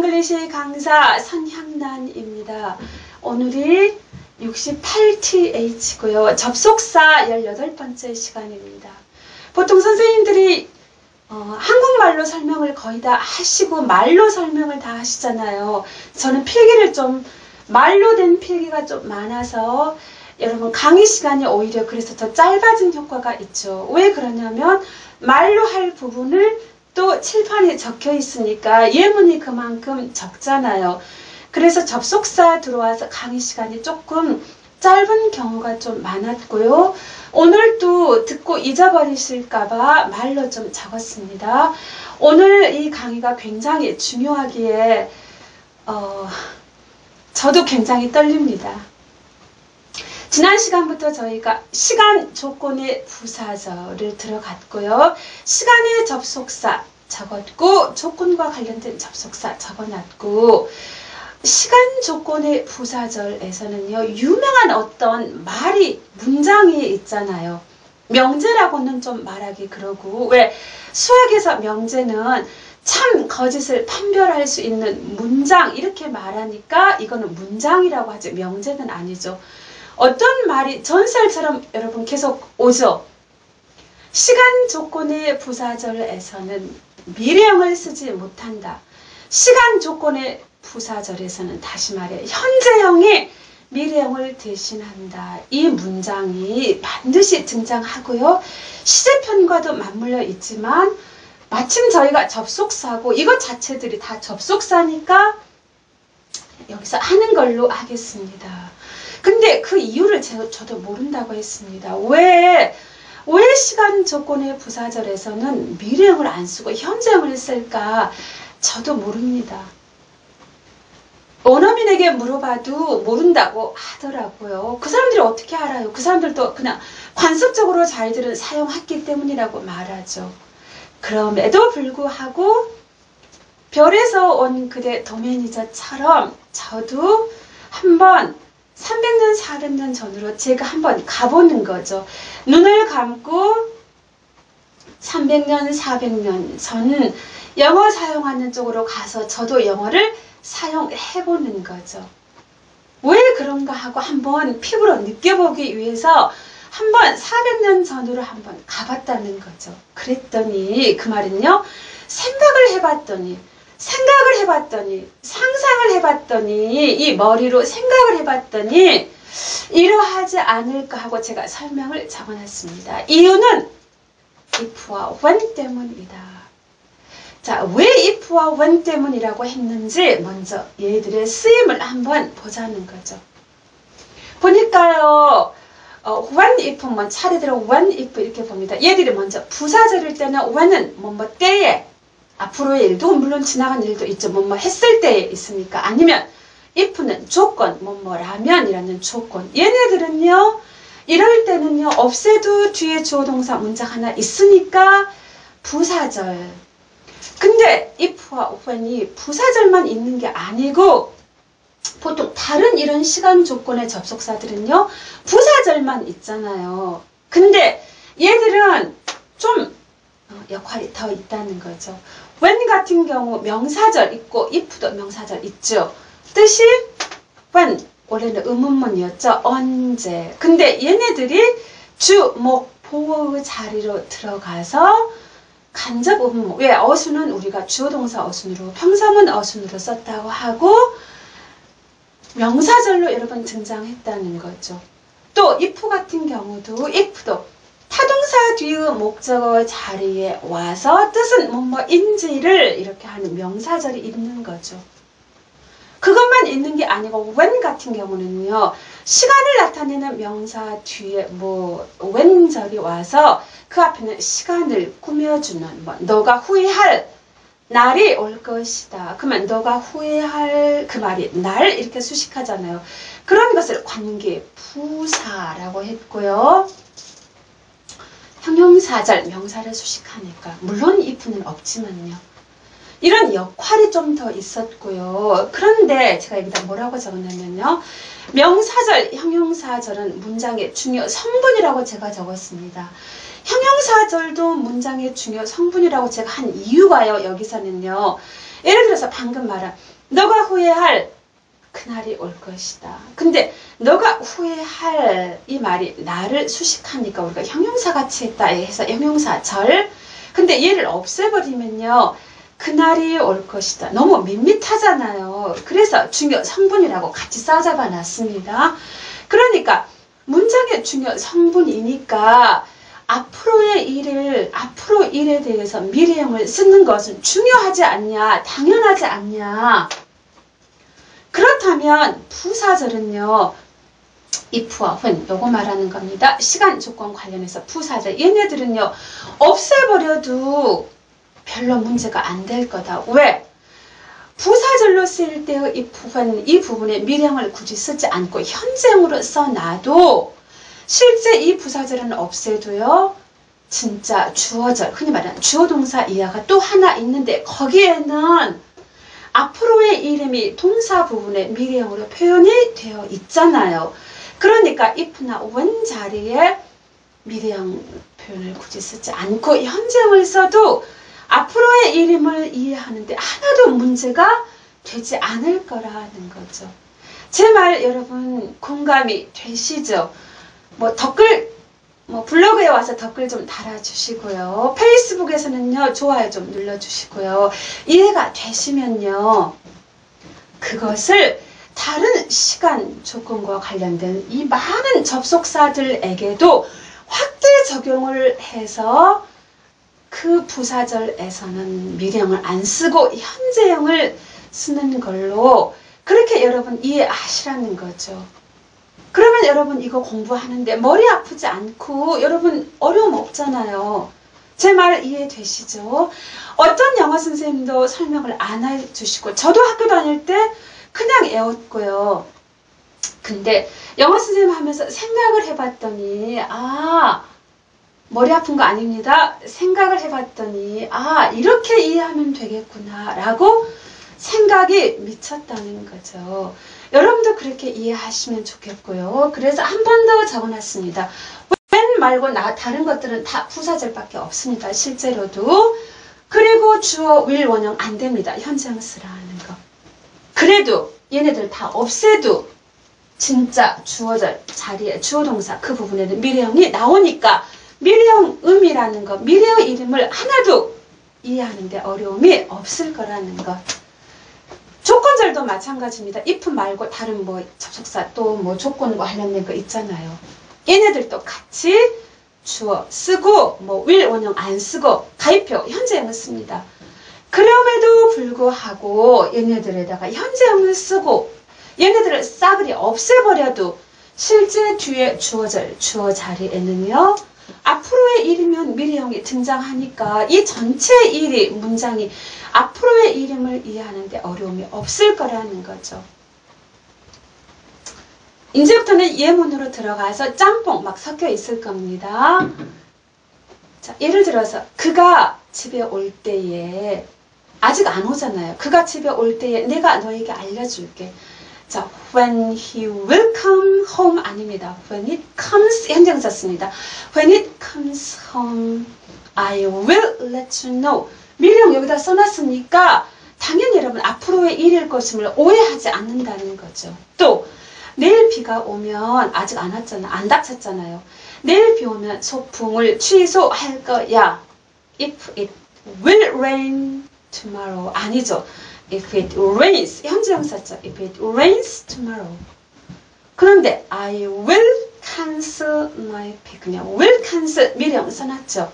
잉글리시 강사 선향란입니다. 오늘이 68TH고요. 접속사 18번째 시간입니다. 보통 선생님들이 한국말로 설명을 거의 다 하시고 말로 설명을 다 하시잖아요. 저는 필기를 좀 말로 된 필기가 좀 많아서 여러분 강의 시간이 오히려 그래서 더 짧아진 효과가 있죠. 왜 그러냐면 말로 할 부분을 또 칠판에 적혀 있으니까 예문이 그만큼 적잖아요. 그래서 접속사 들어와서 강의 시간이 조금 짧은 경우가 좀 많았고요. 오늘도 듣고 잊어버리실까봐 말로 좀 적었습니다. 오늘 이 강의가 굉장히 중요하기에 저도 굉장히 떨립니다. 지난 시간부터 저희가 시간 조건의 부사절을 들어갔고요. 시간의 접속사 적었고 조건과 관련된 접속사 적어놨고 시간 조건의 부사절에서는요. 유명한 어떤 말이 문장이 있잖아요. 명제라고는 좀 말하기 그러고 왜 수학에서 명제는 참 거짓을 판별할 수 있는 문장 이렇게 말하니까 이거는 문장이라고 하지 명제는 아니죠. 어떤 말이 전설처럼 여러분 계속 오죠. 시간 조건의 부사절에서는 미래형을 쓰지 못한다. 시간 조건의 부사절에서는 다시 말해 현재형이 미래형을 대신한다. 이 문장이 반드시 등장하고요. 시제편과도 맞물려 있지만 마침 저희가 접속사고 이것 자체들이 다 접속사니까 여기서 하는 걸로 하겠습니다. 근데 그 이유를 저도 모른다고 했습니다. 왜 시간 조건의 부사절에서는 미래형을 안 쓰고 현재형을 쓸까? 저도 모릅니다. 원어민에게 물어봐도 모른다고 하더라고요. 그 사람들이 어떻게 알아요? 그 사람들도 그냥 관습적으로 자기들은 사용했기 때문이라고 말하죠. 그럼에도 불구하고 별에서 온 그대 도매니저처럼 저도 한번 300년, 400년 전으로 제가 한번 가보는 거죠. 눈을 감고 300년, 400년 전 영어 사용하는 쪽으로 가서 저도 영어를 사용해보는 거죠. 왜 그런가 하고 한번 피부로 느껴보기 위해서 한번 400년 전으로 한번 가봤다는 거죠. 그랬더니 그 말은요. 생각을 해봤더니 상상을 해봤더니 이 머리로 생각을 해봤더니 이러하지 않을까 하고 제가 설명을 적어놨습니다. 이유는 if와 when 때문이다. 자, 왜 if와 when 때문이라고 했는지 먼저 얘들의 쓰임을 한번 보자는 거죠. 보니까요. when if만 차례대로 when if 이렇게 봅니다. 얘들이 먼저 부사절일 때는 when은 뭐뭐 때에 앞으로의 일도 물론 지나간 일도 있죠. 뭐뭐 했을 때에 있으니까. 아니면 if는 조건, 뭐뭐라면이라는 조건. 얘네들은요. 이럴 때는요. 없애도 뒤에 주어 동사 문장 하나 있으니까 부사절. 근데 if와 when이 부사절만 있는 게 아니고 보통 다른 이런 시간 조건의 접속사들은요. 부사절만 있잖아요. 근데 얘들은 좀 역할이 더 있다는 거죠. when 같은 경우 명사절 있고 if도 명사절 있죠. 뜻이 when 원래는 의문문이었죠. 언제. 근데 얘네들이 주, 목, 보호의 자리로 들어가서 간접 의문문. 왜 어순은 우리가 주어동사 어순으로 평사문 어순으로 썼다고 하고 명사절로 여러 번 등장했다는 거죠. 또 if 같은 경우도 if도 타동사 뒤의 목적어 자리에 와서 뜻은 뭐뭐인지를 이렇게 하는 명사절이 있는 거죠. 그것만 있는 게 아니고 when 같은 경우는요. 시간을 나타내는 명사 뒤에 when절이 와서 그 앞에는 시간을 꾸며주는 너가 후회할 날이 올 것이다. 그러면 너가 후회할 그 말이 날 이렇게 수식하잖아요. 그런 것을 관계 부사라고 했고요. 형용사절 명사를 수식하니까 물론 if는 없지만요. 이런 역할이 좀 더 있었고요. 그런데 제가 여기다 뭐라고 적었냐면요. 명사절, 형용사절은 문장의 중요 성분이라고 제가 적었습니다. 형용사절도 문장의 중요 성분이라고 제가 한 이유가요. 여기서는요. 예를 들어서 방금 말한 너가 후회할 그날이 올 것이다. 근데 너가 후회할 이 말이 나를 수식하니까 우리가 형용사같이 했다 해서 형용사절. 근데 얘를 없애버리면요. 그날이 올 것이다. 너무 밋밋하잖아요. 그래서 중요 성분이라고 같이 싸잡아 놨습니다. 그러니까 문장의 중요 성분이니까 앞으로 일에 대해서 미래형을 쓰는 것은 중요하지 않냐, 당연하지 않냐. 그렇다면 부사절은요, if와 when 요거 말하는 겁니다. 시간 조건 관련해서 부사절 얘네들은요 없애버려도 별로 문제가 안 될 거다. 왜? 부사절로 쓰일 때의 if, when 이 부분에 미래형을 굳이 쓰지 않고 현재형으로 써놔도 실제 이 부사절은 없애도요 진짜 주어절, 흔히 말하는 주어동사 이하가 또 하나 있는데 거기에는 앞으로의 이름이 동사 부분에 미래형으로 표현이 되어 있잖아요. 그러니까 if나 when 자리에 미래형 표현을 굳이 쓰지 않고 현재형을 써도 앞으로의 이름을 이해하는데 하나도 문제가 되지 않을 거라는 거죠. 제 말 여러분 공감이 되시죠? 블로그에 와서 댓글 좀 달아주시고요. 페이스북에서는요, 좋아요 좀 눌러주시고요. 이해가 되시면요, 그것을 다른 시간 조건과 관련된 이 많은 접속사들에게도 확대 적용을 해서 그 부사절에서는 미래형을 안 쓰고 현재형을 쓰는 걸로 그렇게 여러분 이해하시라는 거죠. 그러면 여러분 이거 공부하는데 머리 아프지 않고 여러분 어려움 없잖아요. 제 말 이해되시죠? 어떤 영어 선생님도 설명을 안 해주시고 저도 학교 다닐 때 그냥 애웠고요. 근데 영어 선생님 하면서 생각을 해봤더니 머리 아픈 거 아닙니다. 생각을 해봤더니 이렇게 이해하면 되겠구나 라고 생각이 미쳤다는 거죠. 여러분도 그렇게 이해하시면 좋겠고요. 그래서 한 번 더 적어놨습니다. when 말고 다른 것들은 다 부사절밖에 없습니다. 실제로도. 그리고 주어 will 원형 안 됩니다. 현재형 쓰라는 거. 그래도 얘네들 다 없애도 진짜 주어절 자리에 주어동사 그 부분에는 미래형이 나오니까 미래형음이라는 거, 미래의 이름을 하나도 이해하는데 어려움이 없을 거라는 것. 조건절도 마찬가지입니다. if 말고 다른 접속사 또 조건 관련된 거 있잖아요. 얘네들도 같이 주어 쓰고 will 원형 안 쓰고 가입표 현재형을 씁니다. 그럼에도 불구하고 얘네들에다가 현재형을 쓰고 얘네들을 싸그리 없애버려도 실제 뒤에 주어절, 주어 자리에는요 앞으로의 일이면 미래형이 등장하니까 이 전체 문장이 앞으로의 이름을 이해하는데 어려움이 없을 거라는 거죠. 이제부터는 예문으로 들어가서 짬뽕 막 섞여 있을 겁니다. 자, 예를 들어서 그가 집에 올 때에 아직 안 오잖아요. 그가 집에 올 때에 내가 너에게 알려줄게. 자, when he will come home 아닙니다. when it comes 현재형 썼습니다. when it comes home I will let you know. 미래형 여기다 써놨으니까 당연히 여러분 앞으로의 일일 것임을 오해하지 않는다는 거죠. 또 내일 비가 오면 아직 안 왔잖아. 안 닥쳤잖아요. 내일 비 오면 소풍을 취소할 거야. If it will rain tomorrow 아니죠. If it rains 현재형 썼죠. If it rains tomorrow. 그런데 I will cancel my picnic. will cancel 미래형 써놨죠.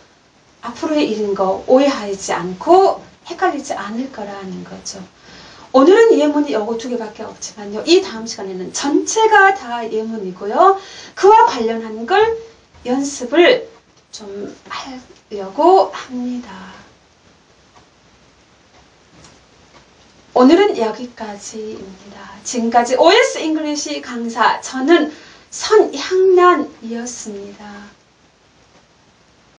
앞으로의 일인 거 오해하지 않고 헷갈리지 않을 거라는 거죠. 오늘은 예문이 요거 2개밖에 없지만요. 이 다음 시간에는 전체가 다 예문이고요. 그와 관련한 걸 연습을 좀 하려고 합니다. 오늘은 여기까지입니다. 지금까지 OS 잉글리시 강사 저는 선향란이었습니다.